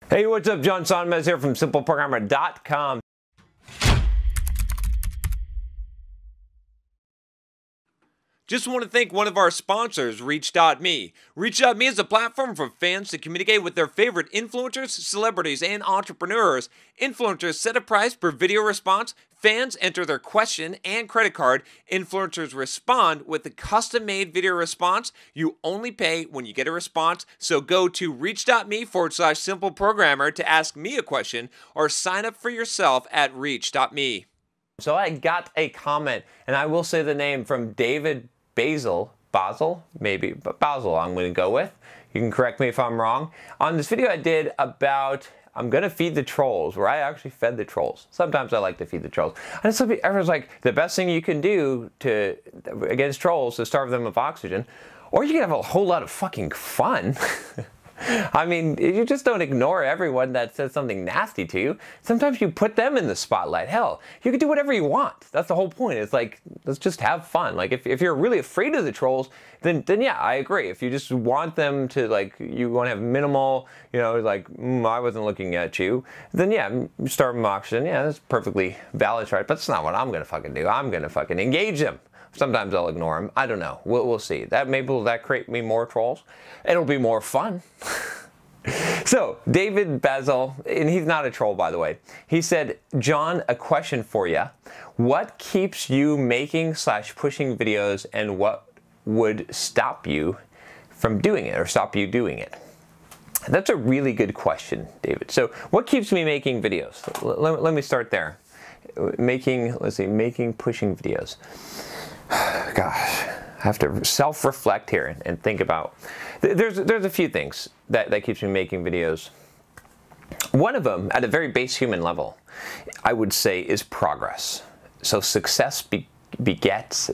Hey, what's up? John Sonmez here from SimpleProgrammer.com. Just want to thank one of our sponsors, Reach.me. Reach.me is a platform for fans to communicate with their favorite influencers, celebrities, and entrepreneurs. Influencers set a price per video response. Fans enter their question and credit card. Influencers respond with a custom-made video response. You only pay when you get a response. So go to reach.me/simpleprogrammer to ask me a question or sign up for yourself at reach.me. So I got a comment, and I will say the name, from David Basel, maybe, but Basel I'm going to go with. You can correct me if I'm wrong. On this video I did about, I'm going to feed the trolls, where I actually fed the trolls. Sometimes I like to feed the trolls. And everyone's like, the best thing you can do against trolls is starve them of oxygen, or you can have a whole lot of fucking fun. I mean, you just don't ignore everyone that says something nasty to you. Sometimes you put them in the spotlight. Hell, you can do whatever you want. That's the whole point. It's like, let's just have fun. Like, if you're really afraid of the trolls, then yeah, I agree. If you just want them to, like, you want to have minimal, you know, like, I wasn't looking at you, then yeah, starve them oxygen. Yeah, that's perfectly valid, right? But that's not what I'm going to fucking do. I'm going to fucking engage them. Sometimes I'll ignore them. I don't know. We'll see. Will that create me more trolls? It'll be more fun. So, David Basel, and he's not a troll, by the way. He said, John, a question for you. What keeps you making/pushing videos, and what would stop you from doing it, or stop you doing it? That's a really good question, David. So, what keeps me making videos? Let me start there. Pushing videos. Gosh, I have to self-reflect here and think about. There's a few things that keeps me making videos. One of them, at a very base human level, I would say, is progress. So success begets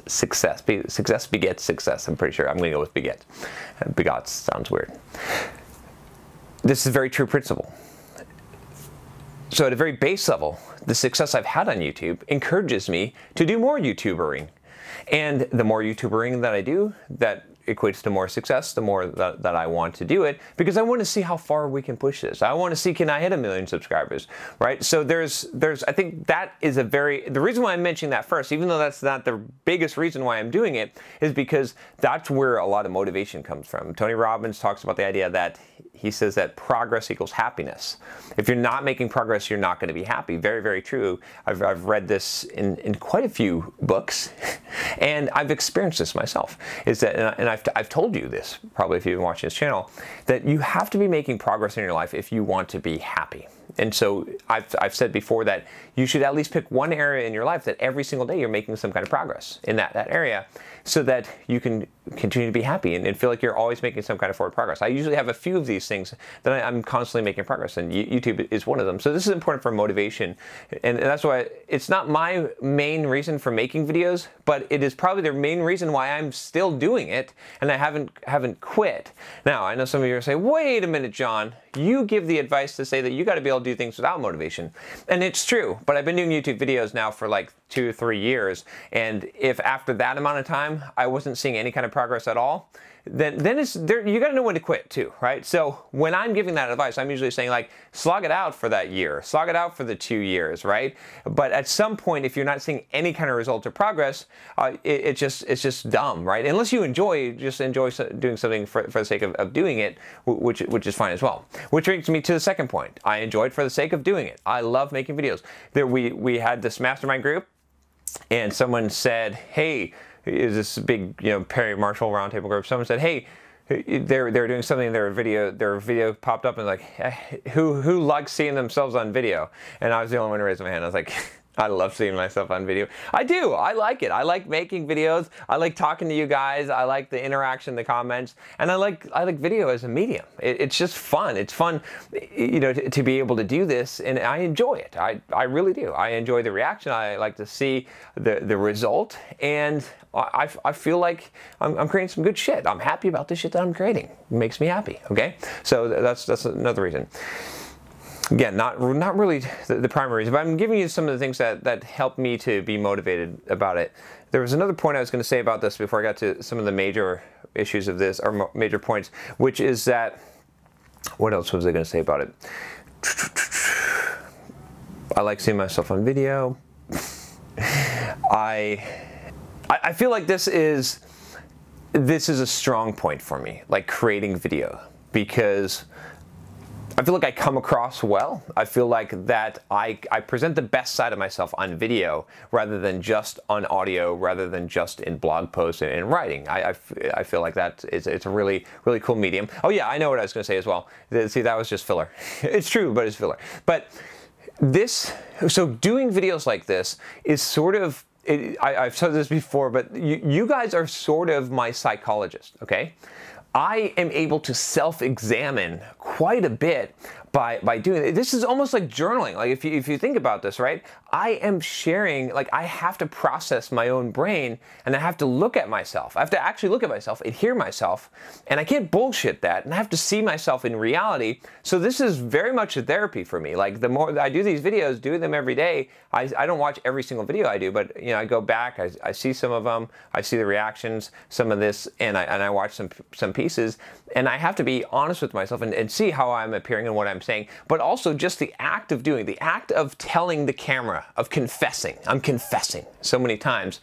success. Success begets success. I'm pretty sure. I'm going to go with beget. Begots sounds weird. This is a very true principle. So at a very base level, the success I've had on YouTube encourages me to do more YouTubering. And the more YouTubering that I do, that equates to more success, the more that I want to do it, because I want to see how far we can push this. I want to see, can I hit 1 million subscribers, right? So I think that is the reason why I'm mentioning that first, even though that's not the biggest reason why I'm doing it, is because that's where a lot of motivation comes from. Tony Robbins talks about the idea that he says that progress equals happiness. If you're not making progress, you're not going to be happy. Very, very true. I've read this in quite a few books, and I've experienced this myself. Is that, and I've told you this, probably if you've been watching this channel, that you have to be making progress in your life if you want to be happy. And so I've said before that you should at least pick one area in your life that every single day you're making some kind of progress in that area, so that you can continue to be happy and feel like you're always making some kind of forward progress. I usually have a few of these things that I'm constantly making progress, and YouTube is one of them. So this is important for motivation, and that's why it's not my main reason for making videos, but it is probably the main reason why I'm still doing it, and I haven't quit. Now, I know some of you are saying, wait a minute, John, you give the advice to say that you got to be able to do things without motivation. And it's true, but I've been doing YouTube videos now for like 2 or 3 years, and if after that amount of time I wasn't seeing any kind of progress at all, then it's there. You got to know when to quit too, right? So when I'm giving that advice, I'm usually saying, like, slog it out for that year, slog it out for the 2 years, right? But at some point, if you're not seeing any kind of result or progress, it's just dumb, right? Unless you enjoy doing something for the sake of doing it, which is fine as well. Which brings me to the second point. I enjoy it for the sake of doing it. I love making videos. We had this mastermind group, and someone said, hey, is this big, Perry Marshall roundtable group? Someone said, hey, they're doing something. Their video popped up, and like, who likes seeing themselves on video? And I was the only one to raise my hand. I was like, I love seeing myself on video. I do. I like it. I like making videos. I like talking to you guys. I like the interaction, the comments, and I like video as a medium. It's just fun. It's fun, to be able to do this, and I enjoy it. I really do. I enjoy the reaction. I like to see the result, and I feel like I'm creating some good shit. I'm happy about the shit that I'm creating. It makes me happy. Okay, so that's another reason. Again, not really the primary reason, but I'm giving you some of the things that helped me to be motivated about it. There was another point I was going to say about this before I got to some of the major issues of this, or major points, which is that What else was I going to say about it? I like seeing myself on video. I feel like this is a strong point for me, like creating video, because I feel like I come across well. I feel like that I present the best side of myself on video rather than just on audio, rather than just in blog posts and in writing. I feel like it's a really cool medium. Oh yeah, I know what I was going to say as well. See, that was just filler. It's true, but it's filler. But so doing videos like this is sort of, I've said this before, but you guys are sort of my psychologist, okay? I am able to self-examine quite a bit by doing it. This is almost like journaling. Like if you think about this, right? I am sharing, like I have to process my own brain, and I have to look at myself. I have to actually look at myself and hear myself, and I can't bullshit that, and I have to see myself in reality. So this is very much a therapy for me. Like the more I do these videos, doing them every day, I don't watch every single video I do, but you know, I go back, I see some of them, I see the reactions, some of this, and I watch some pieces, and I have to be honest with myself and see how I'm appearing and what I'm saying, but also just the act of doing, the act of telling the camera, of confessing. I'm confessing so many times.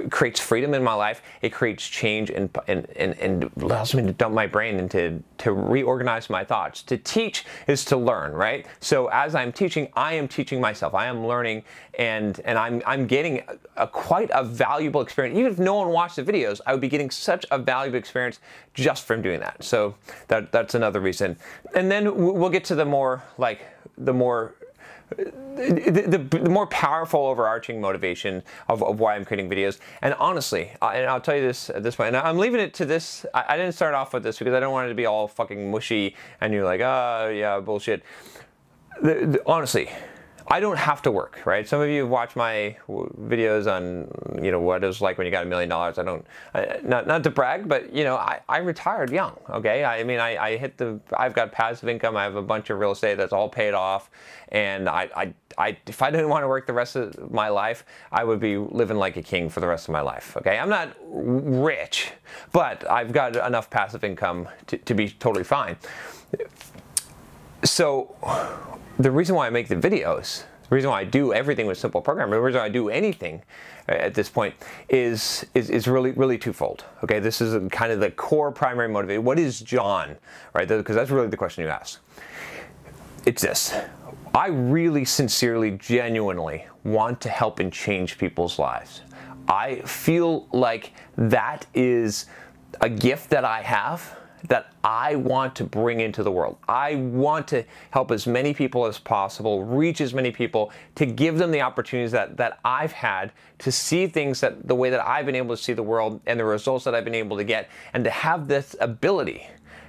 Creates freedom in my life. It creates change and allows me to dump my brain and to reorganize my thoughts. To teach is to learn, right? So as I'm teaching, I am teaching myself. I am learning, and I'm getting quite a valuable experience. Even if no one watched the videos, I would be getting such a valuable experience just from doing that. So that's another reason. And then we'll get to the more powerful overarching motivation of why I'm creating videos. And honestly, and I'll tell you this at this point, and I'm leaving it to this, I didn't start off with this because I don't want it to be all fucking mushy and you're like, oh yeah, bullshit. Honestly, I don't have to work, right? Some of you have watched my videos on, you know, what it was like when you got $1 million. I don't, not to brag, but you know, I retired young, okay? I mean, I've got passive income. I have a bunch of real estate that's all paid off. And if I didn't want to work the rest of my life, I would be living like a king for the rest of my life, okay? I'm not rich, but I've got enough passive income to be totally fine. So the reason why I make the videos, the reason why I do everything with Simple Programmer, the reason why I do anything at this point is really twofold. Okay, this is kind of the core primary motivation. What is John, right? Because that's really the question you ask. It's this. I really sincerely, genuinely want to help and change people's lives. I feel like that is a gift that I have that I want to bring into the world. I want to help as many people as possible, reach as many people, to give them the opportunities that I've had to see things the way that I've been able to see the world and the results that I've been able to get, and to have this ability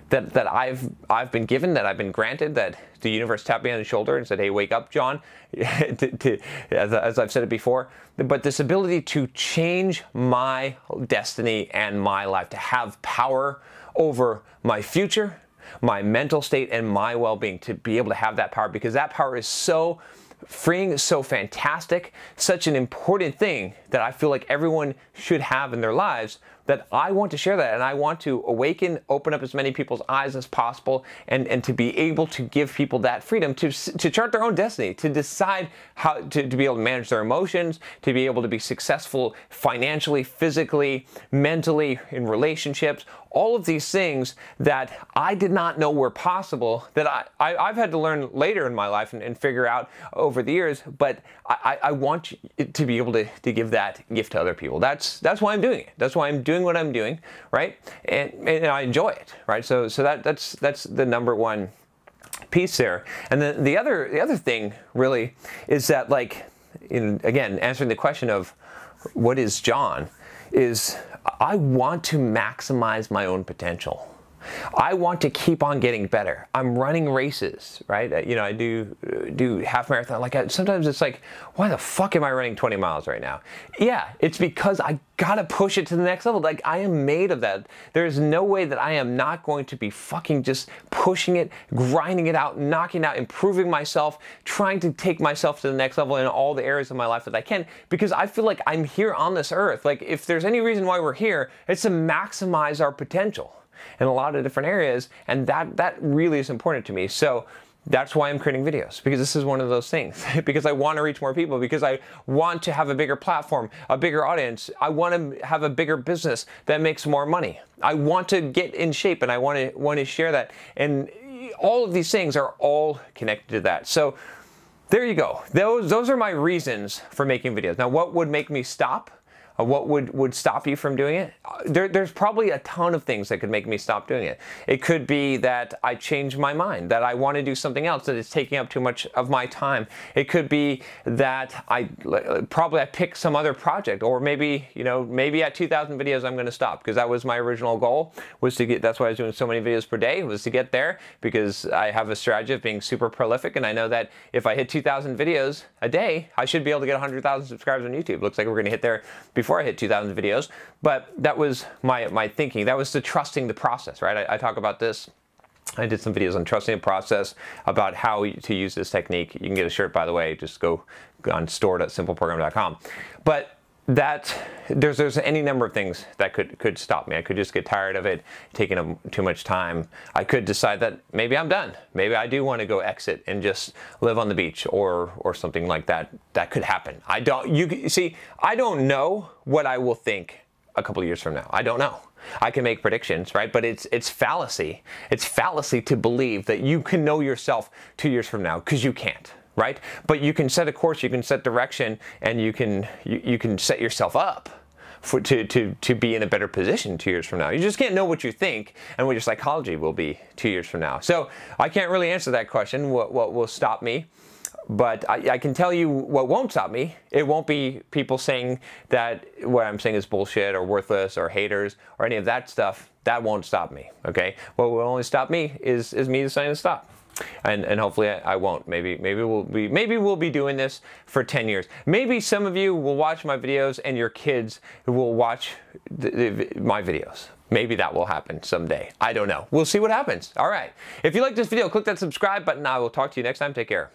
that I've been given, that I've been granted, that the universe tapped me on the shoulder and said, hey, wake up, John, as I've said it before. But this ability to change my destiny and my life, to have power over my future, my mental state, and my well-being, to be able to have that power, because that power is so freeing, so fantastic, such an important thing that I feel like everyone should have in their lives, that I want to share that, and I want to awaken, open up as many people's eyes as possible, and to be able to give people that freedom to chart their own destiny, to decide how to be able to manage their emotions, to be able to be successful financially, physically, mentally, in relationships, all of these things that I did not know were possible, that I've had to learn later in my life and figure out over the years, but I want to be able to give that gift to other people. That's why I'm doing it. That's why I'm doing what I'm doing, right? And I enjoy it, right? So that's the number one piece there. And then the other thing really is that, like, again, answering the question of what is John, is I want to maximize my own potential. I want to keep on getting better. I'm running races, right? You know, I do half marathon. Like sometimes it's like, why the fuck am I running 20 miles right now? Yeah, it's because I gotta push it to the next level. Like, I am made of that. There's no way that I am not going to be fucking just pushing it, grinding it out, knocking it out, improving myself, trying to take myself to the next level in all the areas of my life that I can, because I feel like I'm here on this earth. Like, if there's any reason why we're here, it's to maximize our potential. in a lot of different areas, and that really is important to me. So that's why I'm creating videos, because this is one of those things. Because I want to reach more people, because I want to have a bigger platform, a bigger audience. I want to have a bigger business that makes more money. I want to get in shape, and I want to share that. And all of these things are all connected to that. So there you go. Those are my reasons for making videos. Now, what would make me stop? What would stop you from doing it? There's probably a ton of things that could make me stop doing it. It could be that I change my mind, that I want to do something else, that it's taking up too much of my time. It could be that I pick some other project, or maybe at 2,000 videos I'm going to stop, because that was my original goal, was to get. That's why I was doing so many videos per day, was to get there, because I have a strategy of being super prolific, and I know that if I hit 2,000 videos a day, I should be able to get 100,000 subscribers on YouTube. Looks like we're going to hit there before I hit 2,000 videos, but that was my thinking. That was the trusting the process, right? I talk about this. I did some videos on trusting the process, about how to use this technique. You can get a shirt, by the way. Just go on store.simpleprogram.com. But there's any number of things that could stop me. I could just get tired of it, taking up too much time. I could decide that maybe I'm done. Maybe I do want to go exit and just live on the beach, or something like that. That could happen. I don't know what I will think a couple of years from now. I don't know. I can make predictions, right? But it's fallacy. It's fallacy to believe that you can know yourself 2 years from now, because you can't. Right? But you can set a course, you can set direction, and you can set yourself up to be in a better position 2 years from now. You just can't know what you think and what your psychology will be 2 years from now. So I can't really answer that question, what will stop me. But I can tell you what won't stop me. It won't be people saying that what I'm saying is bullshit or worthless or haters or any of that stuff. That won't stop me, okay? What will only stop me is me deciding to stop. And hopefully I won't. Maybe we'll be doing this for 10 years. Maybe some of you will watch my videos and your kids will watch my videos. Maybe that will happen someday. I don't know. We'll see what happens. All right. If you like this video, click that subscribe button. I will talk to you next time. Take care.